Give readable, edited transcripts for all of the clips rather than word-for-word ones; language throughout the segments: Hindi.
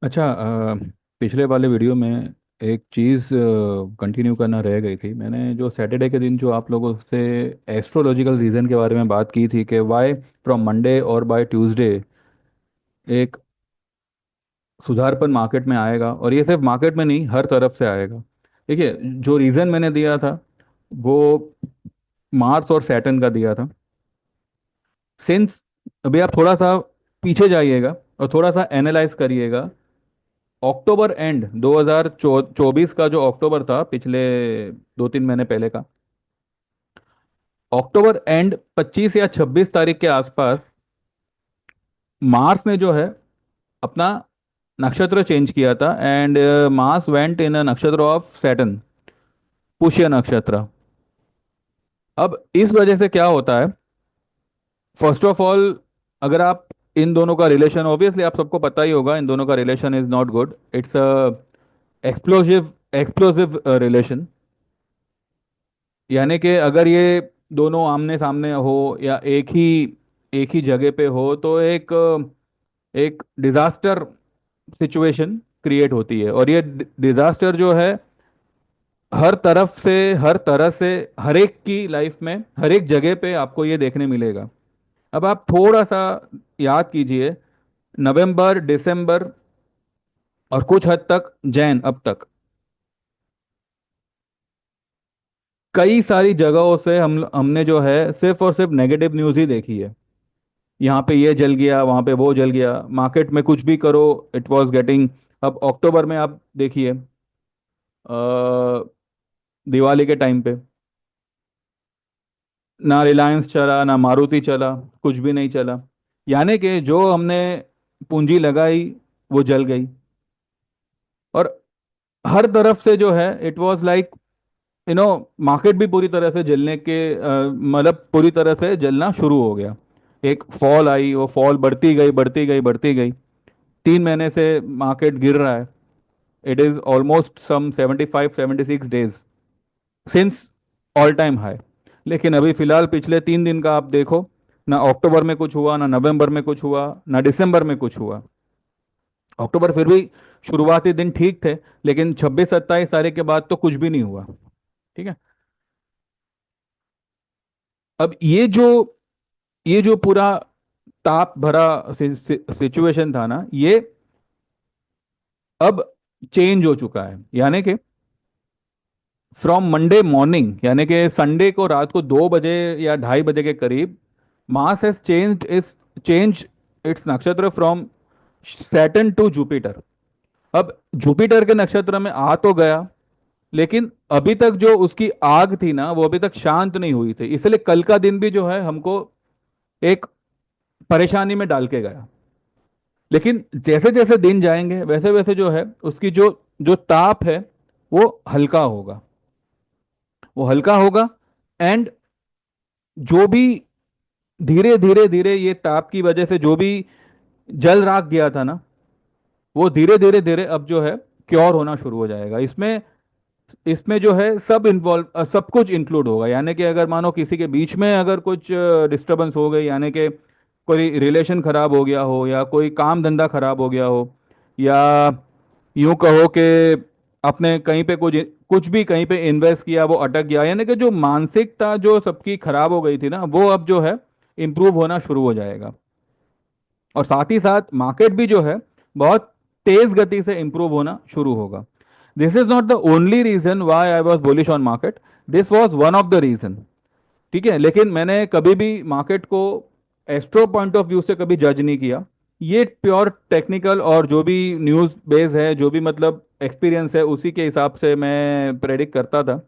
अच्छा, पिछले वाले वीडियो में एक चीज़ कंटिन्यू करना रह गई थी। मैंने जो सैटरडे के दिन जो आप लोगों से एस्ट्रोलॉजिकल रीज़न के बारे में बात की थी कि वाई फ्रॉम मंडे और बाय ट्यूसडे एक सुधारपन मार्केट में आएगा, और ये सिर्फ मार्केट में नहीं, हर तरफ से आएगा। देखिए, जो रीज़न मैंने दिया था वो मार्स और सैटर्न का दिया था। सिंस अभी आप थोड़ा सा पीछे जाइएगा और थोड़ा सा एनालाइज करिएगा। अक्टूबर एंड 2024 का जो अक्टूबर था, पिछले 2-3 महीने पहले का अक्टूबर एंड 25 या 26 तारीख के आसपास मार्स ने जो है अपना नक्षत्र चेंज किया था, एंड मार्स वेंट इन अ नक्षत्र ऑफ सैटर्न, पुष्य नक्षत्र। अब इस वजह से क्या होता है, फर्स्ट ऑफ ऑल, अगर आप इन दोनों का रिलेशन, ऑब्वियसली आप सबको पता ही होगा, इन दोनों का relation is not good. It's a explosive explosive relation. यानी कि अगर ये दोनों आमने सामने हो या एक ही जगह पे हो तो एक डिजास्टर सिचुएशन क्रिएट होती है। और ये डिजास्टर जो है हर तरफ से, हर तरह से, हर एक की लाइफ में, हर एक जगह पे आपको ये देखने मिलेगा। अब आप थोड़ा सा याद कीजिए, नवंबर, दिसंबर और कुछ हद तक जैन अब तक कई सारी जगहों से हमने जो है सिर्फ और सिर्फ नेगेटिव न्यूज़ ही देखी है। यहाँ पे ये जल गया, वहाँ पे वो जल गया, मार्केट में कुछ भी करो, इट वाज गेटिंग। अब अक्टूबर में आप देखिए, दिवाली के टाइम पे ना रिलायंस चला, ना मारुति चला, कुछ भी नहीं चला। यानी कि जो हमने पूंजी लगाई वो जल गई। और हर तरफ से जो है it was like, you know, market भी पूरी तरह से जलने के मतलब पूरी तरह से जलना शुरू हो गया। एक फॉल आई, वो फॉल बढ़ती गई, बढ़ती गई, बढ़ती गई। 3 महीने से मार्केट गिर रहा है। It is almost some 75-76 days since all time high. लेकिन अभी फिलहाल पिछले 3 दिन का आप देखो, ना अक्टूबर में कुछ हुआ, ना नवंबर में कुछ हुआ, ना दिसंबर में कुछ हुआ। अक्टूबर फिर भी शुरुआती दिन ठीक थे, लेकिन 26-27 तारीख के बाद तो कुछ भी नहीं हुआ। ठीक है। अब ये जो पूरा ताप भरा सिचुएशन था ना, ये अब चेंज हो चुका है। यानी कि फ्रॉम मंडे मॉर्निंग, यानी कि संडे को रात को 2 बजे या 2:30 बजे के करीब, मास हैज चेंज इट्स नक्षत्र फ्रॉम सैटर्न टू जुपिटर। अब जुपिटर के नक्षत्र में आ तो गया, लेकिन अभी तक जो उसकी आग थी ना, वो अभी तक शांत नहीं हुई थी। इसलिए कल का दिन भी जो है हमको एक परेशानी में डाल के गया। लेकिन जैसे जैसे दिन जाएंगे वैसे वैसे जो है उसकी जो जो ताप है वो हल्का होगा, वो हल्का होगा। एंड जो भी धीरे धीरे धीरे ये ताप की वजह से जो भी जल राख गया था ना, वो धीरे धीरे धीरे अब जो है क्योर होना शुरू हो जाएगा। इसमें इसमें जो है सब इन्वॉल्व, सब कुछ इंक्लूड होगा। यानी कि अगर मानो किसी के बीच में अगर कुछ डिस्टरबेंस हो गई, यानी कि कोई रिलेशन खराब हो गया हो, या कोई काम धंधा खराब हो गया हो, या यूं कहो कि आपने कहीं पे कुछ कुछ भी कहीं पे इन्वेस्ट किया वो अटक गया, यानी कि जो मानसिकता जो सबकी खराब हो गई थी ना, वो अब जो है इम्प्रूव होना शुरू हो जाएगा। और साथ ही साथ मार्केट भी जो है बहुत तेज गति से इंप्रूव होना शुरू होगा। This is not the only reason why I was bullish on market, this was one of the reason. ठीक है, लेकिन मैंने कभी भी मार्केट को एस्ट्रो पॉइंट ऑफ व्यू से कभी जज नहीं किया। ये प्योर टेक्निकल और जो भी न्यूज़ बेस है, जो भी मतलब एक्सपीरियंस है, उसी के हिसाब से मैं प्रेडिक्ट करता था।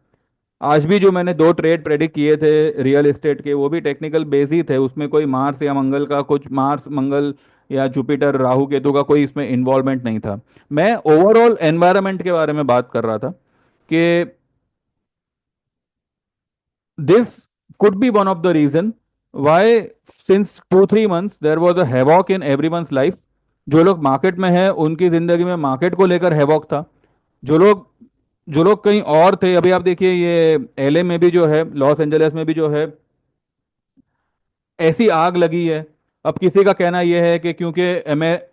आज भी जो मैंने 2 ट्रेड प्रेडिक्ट किए थे रियल एस्टेट के, वो भी टेक्निकल बेस ही थे। उसमें कोई मार्स या मंगल का कुछ, मार्स मंगल या जुपिटर राहु केतु का कोई इसमें इन्वॉल्वमेंट नहीं था। मैं ओवरऑल एनवायरनमेंट के बारे में बात कर रहा था कि this could be one of the reason why since 2-3 months there was a havoc in everyone's life। जो लोग मार्केट में हैं उनकी जिंदगी में मार्केट को लेकर हैवॉक था। जो लोग जो लोग कहीं और थे, अभी आप देखिए ये एलए में भी जो है, लॉस एंजलिस में भी जो है ऐसी आग लगी है। अब किसी का कहना यह है कि क्योंकि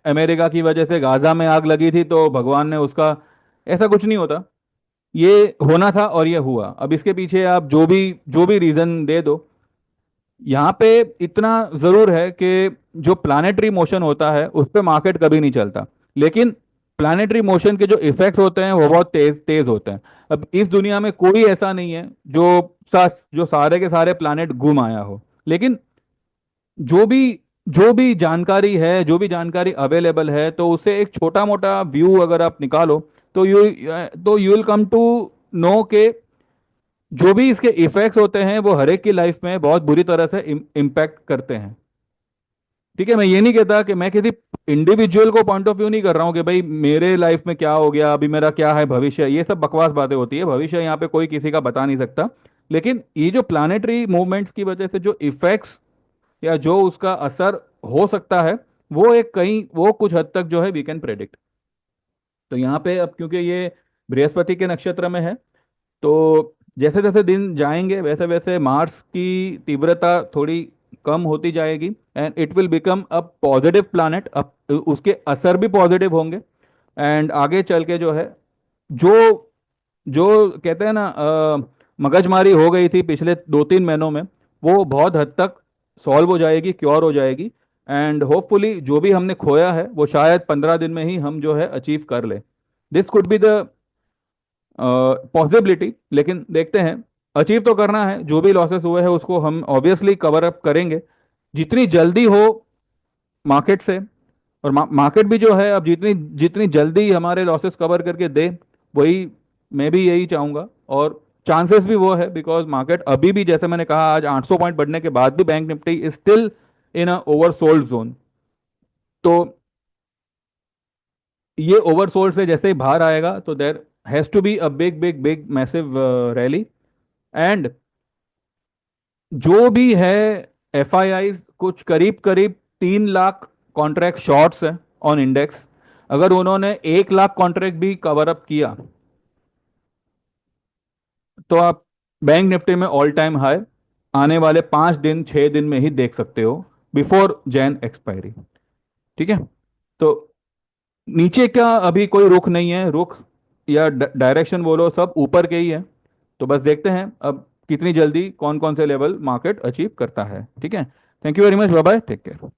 अमेरिका की वजह से गाजा में आग लगी थी तो भगवान ने उसका, ऐसा कुछ नहीं होता। ये होना था और ये हुआ। अब इसके पीछे आप जो भी रीजन दे दो, यहाँ पे इतना जरूर है कि जो प्लानेटरी मोशन होता है उस पे मार्केट कभी नहीं चलता, लेकिन प्लानेटरी मोशन के जो इफेक्ट्स होते हैं वो बहुत तेज तेज होते हैं। अब इस दुनिया में कोई ऐसा नहीं है जो सारे के सारे प्लानेट घूम आया हो, लेकिन जो भी जो भी जानकारी है, जो भी जानकारी अवेलेबल है, तो उससे एक छोटा मोटा व्यू अगर आप निकालो तो you will come to know के जो भी इसके इफेक्ट्स होते हैं वो हर एक की लाइफ में बहुत बुरी तरह से इम्पैक्ट करते हैं। ठीक है, मैं ये नहीं कहता कि मैं किसी इंडिविजुअल को पॉइंट ऑफ व्यू नहीं कर रहा हूँ कि भाई मेरे लाइफ में क्या हो गया, अभी मेरा क्या है भविष्य, ये सब बकवास बातें होती है। भविष्य यहाँ पे कोई किसी का बता नहीं सकता। लेकिन ये जो प्लानेटरी मूवमेंट्स की वजह से जो इफेक्ट्स या जो उसका असर हो सकता है, वो कुछ हद तक जो है वी कैन प्रेडिक्ट। तो यहाँ पे अब क्योंकि ये बृहस्पति के नक्षत्र में है, तो जैसे जैसे दिन जाएंगे वैसे वैसे मार्स की तीव्रता थोड़ी कम होती जाएगी and it will become a positive planet. अब उसके असर भी पॉजिटिव होंगे। एंड आगे चल के जो है, जो जो कहते हैं ना मगजमारी हो गई थी पिछले 2-3 महीनों में, वो बहुत हद तक सॉल्व हो जाएगी, क्योर हो जाएगी। एंड होपफुली जो भी हमने खोया है वो शायद 15 दिन में ही हम जो है अचीव कर ले। This could be the possibility, लेकिन देखते हैं। अचीव तो करना है, जो भी लॉसेस हुए हैं उसको हम ऑब्वियसली कवर अप करेंगे जितनी जल्दी हो मार्केट से। और मार्केट भी जो है अब जितनी जितनी जल्दी हमारे लॉसेस कवर करके दे, वही मैं भी यही चाहूंगा। और चांसेस भी वो है बिकॉज मार्केट अभी भी, जैसे मैंने कहा, आज 800 पॉइंट बढ़ने के बाद भी bank Nifty is still in a oversold zone. तो ये ओवरसोल्ड से जैसे ही बाहर आएगा तो there has to be a big big big massive rally. And जो भी है एफआईआईज कुछ करीब करीब 3 लाख कॉन्ट्रैक्ट शॉर्ट्स है ऑन इंडेक्स। अगर उन्होंने 1 लाख कॉन्ट्रैक्ट भी कवर अप किया तो आप बैंक निफ्टी में ऑल टाइम हाई आने वाले 5 दिन 6 दिन में ही देख सकते हो, बिफोर जैन एक्सपायरी। ठीक है। तो नीचे का अभी कोई रुख नहीं है, रुख या डायरेक्शन बोलो सब ऊपर के ही है। तो बस देखते हैं अब कितनी जल्दी कौन कौन से लेवल मार्केट अचीव करता है। ठीक है। Thank you very much, bye bye, take care.